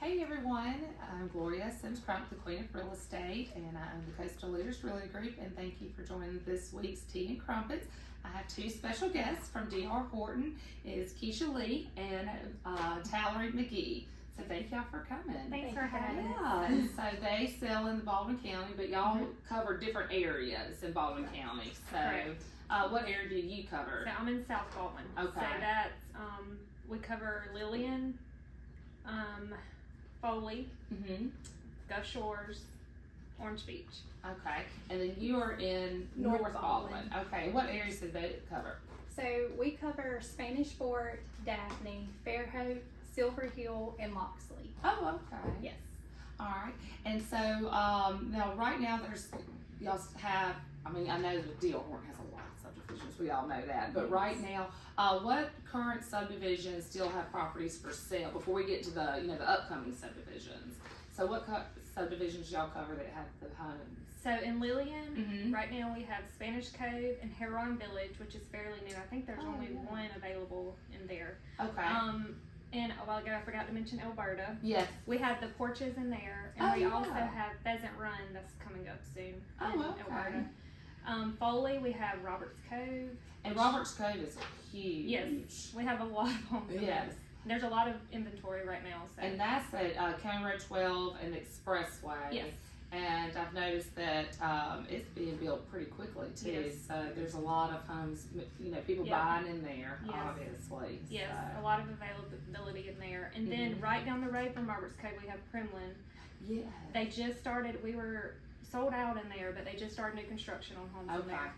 Hey everyone, I'm Gloria S, Crump, the Queen of Real Estate, and I own the Coastal Leaders Realty Group, and thank you for joining this week's Tea and Crumpets. I have two special guests from DR Horton, is Keisha Lee and Talerie McGhee. So thank y'all for coming. Thanks for having us. Yeah, and so they sell in Baldwin County, but y'all cover different areas in Baldwin County. So what area do you cover? So I'm in South Baldwin. Okay. So that's, we cover Lillian, Foley, Gulf Shores, Orange Beach. Okay, and then you are in North Baldwin. Okay, what areas do they cover? So we cover Spanish Fort, Daphne, Fairhope, Silver Hill, and Loxley. Oh, okay. Yes. All right, and so now right now y'all have, I mean, I know that DR Horton has a lot of subdivisions, we all know that, but right now, what current subdivisions still have properties for sale before we get to the, the upcoming subdivisions? So what subdivisions y'all cover that have the homes? So in Lillian, right now we have Spanish Cove and Heron Village, which is fairly new. I think there's only one available in there. Okay. And a while ago I forgot to mention Alberta. Yes. We have the porches in there, and we also have Pheasant Run that's coming up soon in Alberta. Foley, we have Roberts Cove. And Roberts Cove is huge. Yes, we have a lot of homes in there. There's a lot of inventory right now. So. And that's at County Road 12 and Expressway. Yes. And I've noticed that it's being built pretty quickly too. Yes. So there's a lot of homes, people buying in there, obviously. Yes, so. a lot of availability in there. And then right down the road from Roberts Cove, we have Kremlin. Yeah. They just started, we were sold out in there, but they just started new construction on homes in there.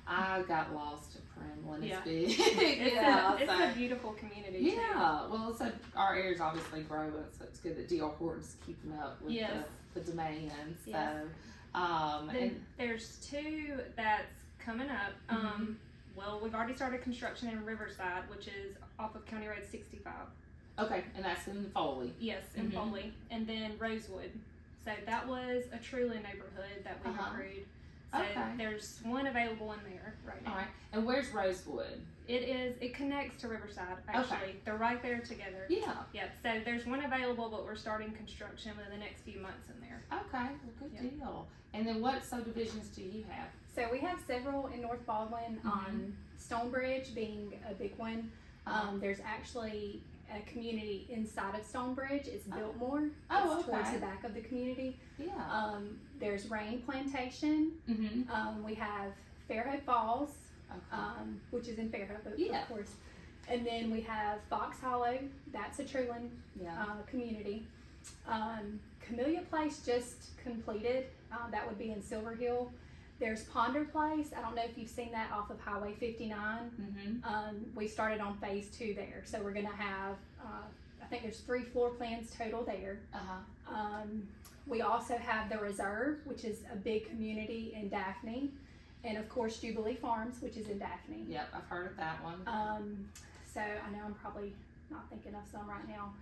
I got lost at Kremlin. It's big. It's a beautiful community too. Yeah, well, our area's obviously growing, so it's good that DR Horton's keeping up with the demand. So, and there's two that's coming up. Well, we've already started construction in Riverside, which is off of County Road 65. Okay, and that's in Foley. Yes, in Foley. And then Rosewood. So that was a Truland neighborhood that we recruited. So there's one available in there right now. All right. And where's Rosewood? It connects to Riverside, actually. Okay. They're right there together. Yeah. Yep. So there's one available, but we're starting construction within the next few months in there. Okay. Well, good deal. And then what subdivisions do you have? So we have several in North Baldwin, Stonebridge being a big one. There's actually a community inside of Stonebridge. It's Biltmore. It's towards the back of the community. Yeah. There's Rain Plantation. We have Fairhope Falls, which is in Fairhope, of course. And then we have Fox Hollow. That's a Truland community. Camellia Place just completed. That would be in Silver Hill. There's Ponder Place. I don't know if you've seen that off of Highway 59. We started on phase 2 there. So we're going to have, I think there's 3 floor plans total there. We also have the Reserve, which is a big community in Daphne. And of course, Jubilee Farms, which is in Daphne. Yep, I've heard of that one. So I know I'm probably not thinking of some right now.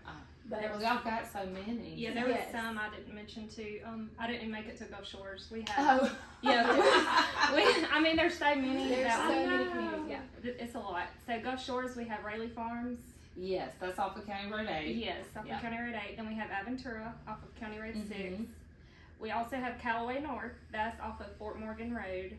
But y'all got so many. Yeah, there was some I didn't mention too. I didn't make it to Gulf Shores. We have. I mean, there's so many. There's so many communities. Yeah, it's a lot. So Gulf Shores, we have Rayleigh Farms. Yes, that's off of County Road 8. Yes, off of County Road 8. Then we have Aventura off of County Road 6. We also have Callaway North. That's off of Fort Morgan Road.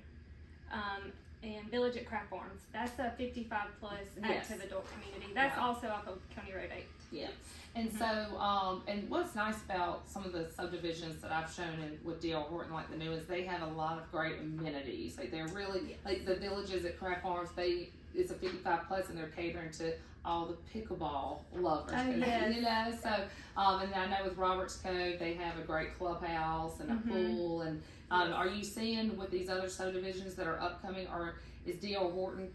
And Village at Craft Farms. That's a 55 plus active adult community. That's also off of County Road 8. Yeah. And so, and what's nice about some of the subdivisions that I've shown with DR Horton, like the new ones, they have a lot of great amenities. Like they're really, like the villages at Craft Farms, it's a 55 plus and they're catering to all the pickleball lovers. So, and I know with Roberts Cove, they have a great clubhouse and a pool. And are you seeing with these other subdivisions that are upcoming, or is DR Horton,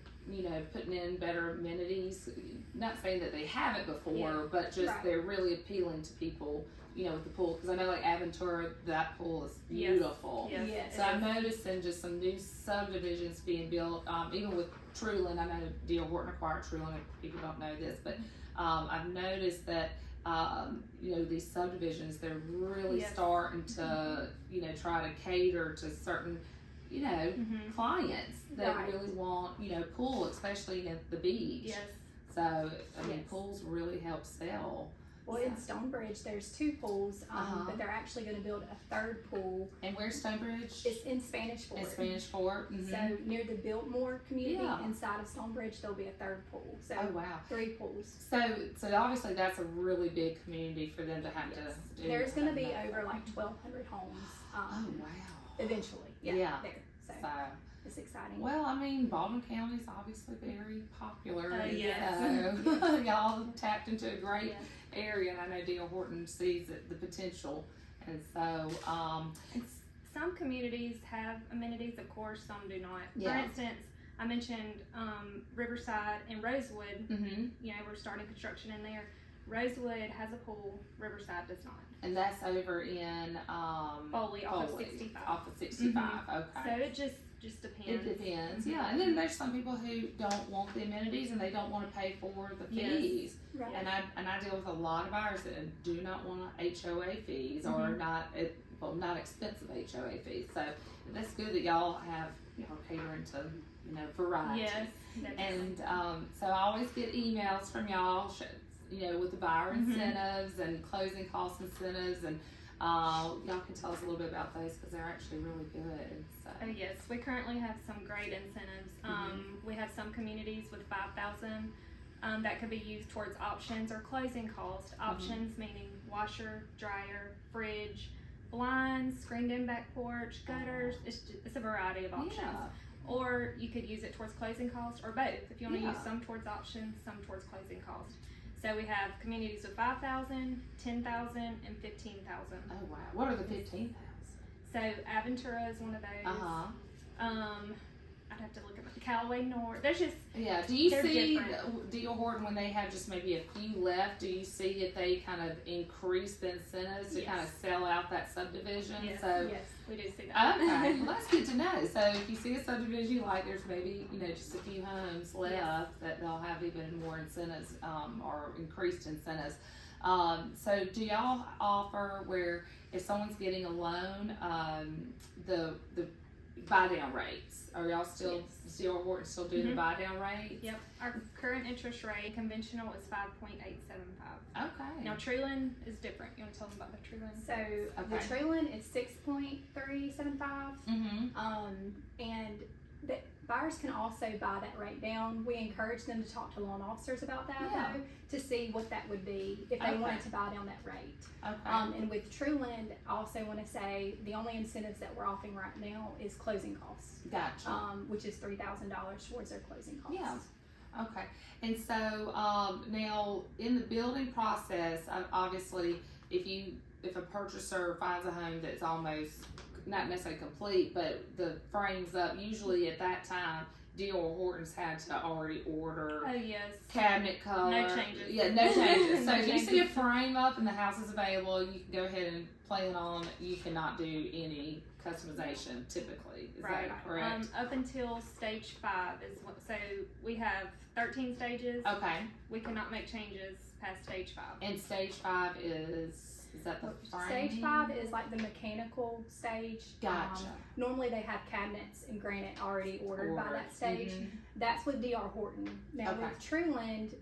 putting in better amenities? Not saying that they haven't before, but just they're really appealing to people, with the pool. Because I know like Aventura, that pool is beautiful. Yes. So I'm noticing just some new subdivisions being built, even with Truland. I know DR Horton acquired Truland, if people don't know this, but I've noticed that these subdivisions, they're really starting to, try to cater to certain, clients that really want, pool, especially at the beach. Yes. So, I mean, pools really help sell Well, in Stonebridge, there's 2 pools, but they're actually going to build a 3rd pool. And where's Stonebridge? It's in Spanish Fort. In Spanish Fort. Mm-hmm. So near the Biltmore community, inside of Stonebridge, there'll be a 3rd pool. So 3 pools. So obviously that's a really big community for them to have to do. There's going to be over like 1,200 homes. Eventually, there. So it's exciting. Well, I mean, Baldwin County is obviously very popular. Yes. So y'all tapped into a great area, and I know DR Horton sees the potential, and so some communities have amenities, of course, some do not. Yeah. For instance, I mentioned Riverside and Rosewood. Mm-hmm. You know, we're starting construction in there. Rosewood has a pool, Riverside does not. And that's over in Foley, off of 65. Off of 65, okay. So it just depends. It depends, yeah. And then there's some people who don't want the amenities and they don't want to pay for the fees. Right. And I deal with a lot of buyers that do not want HOA fees or not expensive HOA fees. So that's good that y'all catering to variety. Yes. And so I always get emails from y'all, with the buyer incentives and closing cost incentives, and y'all can tell us a little bit about those because they're actually really good. So. Oh yes, we currently have some great incentives. We have some communities with 5,000 that could be used towards options or closing cost. Options meaning washer, dryer, fridge, blinds, screened-in back porch, gutters. It's a variety of options. Yeah. Or you could use it towards closing cost, or both. If you want to use some towards options, some towards closing cost. So we have communities with 5,000, 10,000, and 15,000. Oh wow! What are the 15,000? So Aventura is one of those. I'd have to look at Callaway North. There's just do you see different. DR Horton when they have just maybe a few left? Do you see if they kind of increase the incentives to kind of sell out that subdivision? Yes. So yes, we do see that. Okay, well that's good to know. So if you see a subdivision you like, there's maybe just a few homes left that they'll have even more incentives or increased incentives. So do y'all offer where if someone's getting a loan, the buy down rates? Are y'all still DR Horton still doing the buy down rate? Yep. Our current interest rate conventional is 5.875. Okay. Now Treeland is different. You want to tell them about the Treeland? So the Treeland is 6.375. And the buyers can also buy that rate down. We encourage them to talk to loan officers about that though, to see what that would be if they wanted to buy down that rate. Okay. And with Trueland, I also want to say the only incentives that we're offering right now is closing costs. Gotcha. Which is $3,000 towards their closing costs. Yeah. Okay. And so now in the building process, obviously, if a purchaser finds a home that's almost not necessarily complete, but the frame's up, usually at that time, DR Horton's had to already order cabinet color. No changes. Yeah, no changes. So No if you changes. see a frame up and the house is available, you can go ahead and plan on. You cannot do any customization typically. Is that correct? Up until stage 5 is what. So we have 13 stages. Okay. We cannot make changes past stage 5. And stage 5 is that the frame? Stage 5 is like the mechanical stage. Gotcha. Normally they have cabinets and granite already ordered by that stage. That's with DR Horton. Now with Trueland,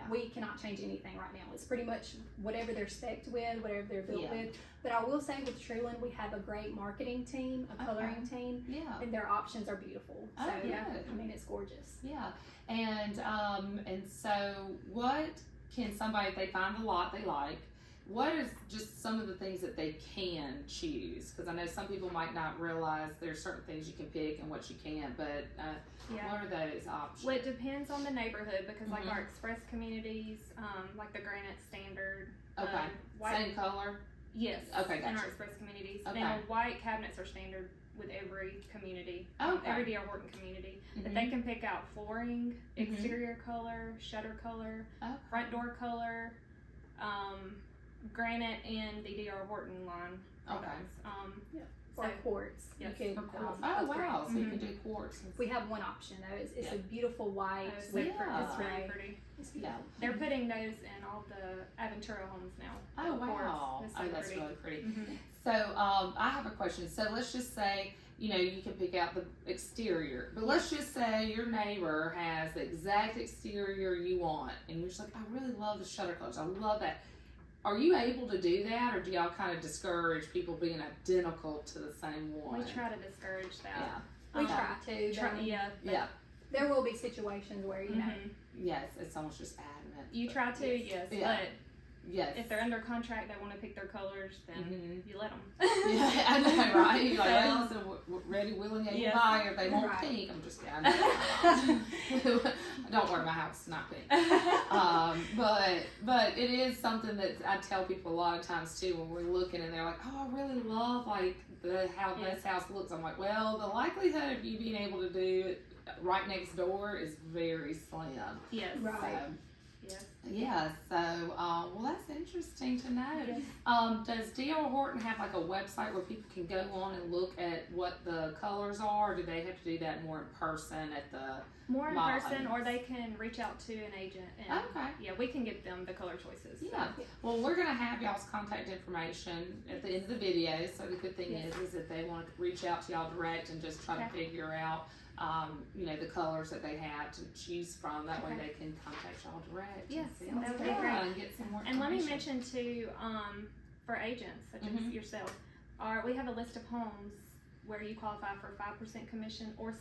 we cannot change anything right now. It's pretty much whatever they're spec'd with, whatever they're built with. But I will say with Trueland, we have a great marketing team, a coloring team, and their options are beautiful. So I mean, it's gorgeous. Yeah, and so what can somebody, if they find the lot they like, what is just some of the things that they can choose? Because I know some people might not realize there's certain things you can pick and what you can't, but what are those options? Well, it depends on the neighborhood because like our express communities, like the granite standard. White, same color? Yes. Okay, gotcha. In our express communities. Okay. Now, white cabinets are standard with every community, Okay. every DR Horton community. But they can pick out flooring, exterior color, shutter color, front door color, granite, and the DR Horton line. Or quartz. Yes. You could, wow, so you can do quartz. We have one option though. It's a beautiful white. It's really pretty. It's beautiful. They're putting those in all the Aventura homes now. Oh wow! So That's pretty. really pretty. So I have a question. So let's just say you can pick out the exterior, but let's just say your neighbor has the exact exterior you want, and you're just like, I really love the shutter colors. I love that. are you able to do that, or do y'all kind of discourage people being identical to the same one? We try to discourage that. Yeah. We try to. Yeah. There will be situations where, you know. Yes, it's almost just adamant. You try to, yes. Yeah. But yes. if they're under contract, they want to pick their colors, then you let them. Yeah, I know, right? You're like, well, so ready, willing, able, buy, or they want pink. I'm just kidding. Don't worry, my house is not pink. But it is something that I tell people a lot of times too when we're looking and they're like, oh, I really love like how this house looks. I'm like, well, the likelihood of you being able to do it right next door is very slim. Yes. Right. Yes. Yeah, so, well, that's interesting to know. Yes. Does DR Horton have like a website where people can go on and look at what the colors are, or do they have to do that more in person at the More in model person, homes? or they can reach out to an agent. And, Okay. Yeah, we can give them the color choices. So. Yeah. Well, we're going to have y'all's contact information at the end of the video, so the good thing is if they want to reach out to y'all direct and just try to figure out you know, the colors that they have to choose from. That way they can contact y'all direct. Yes, and that would be great. And get some more And let me information. mention too, for agents such as yourself, we have a list of homes where you qualify for 5% commission or 6%.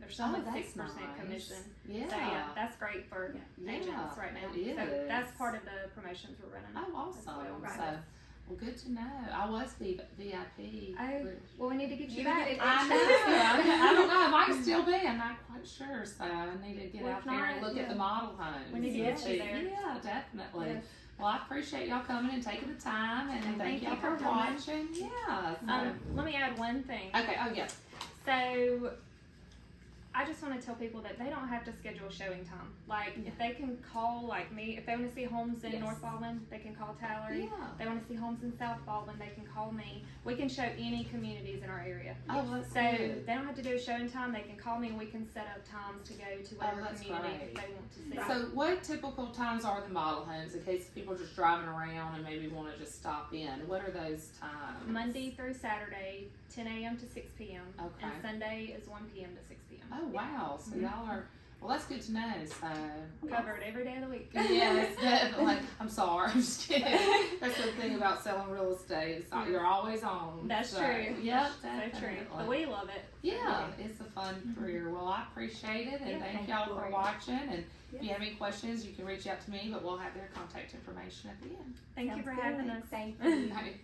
There's some with 6% nice. commission. Yeah. So yeah, that's great for agents right now. It So is. that's part of the promotions we're running. Oh, awesome. Well. Right. So, well, good to know. I was VIP. Well, we need to get you You back. need to I know. I don't know. I might still be. I'm not quite sure. So I need to get Well, out there and look at the model homes. We need to get you there. Yeah, definitely. Yes. Well, I appreciate y'all coming and taking the time, and thank y'all you for for coming. watching. Yeah. So. Let me add one thing. Okay. Oh, yeah. So, I just want to tell people that they don't have to schedule showing time. Like, if they can call, like me, if they want to see homes in North Baldwin, they can call Talerie. Yeah. If they want to see homes in South Baldwin, they can call me. We can show any communities in our area. Oh, that's So, good. they don't have to do a showing time. They can call me and we can set up times to go to whatever that's community great. they want to see. So, what typical times are the model homes in case people are just driving around and maybe want to just stop in? What are those times? Monday through Saturday, 10 a.m. to 6 p.m. Okay. And Sunday is 1 p.m. to 6 p.m. Oh, wow. So, y'all are, well, that's good to know. So, Covered every day of the week. yes, definitely. I'm sorry. I'm just kidding. That's the thing about selling real estate. It's not, you're always on. That's so, true. Yep, So definitely. true. But we love it. Yeah, it's a fun career. Well, I appreciate it, and Yeah, thank thank y'all you, for Gloria. watching. And if you have any questions, you can reach out to me, but we'll have their contact information at the end. Thank you for Sounds having good. us. Thank you. Right.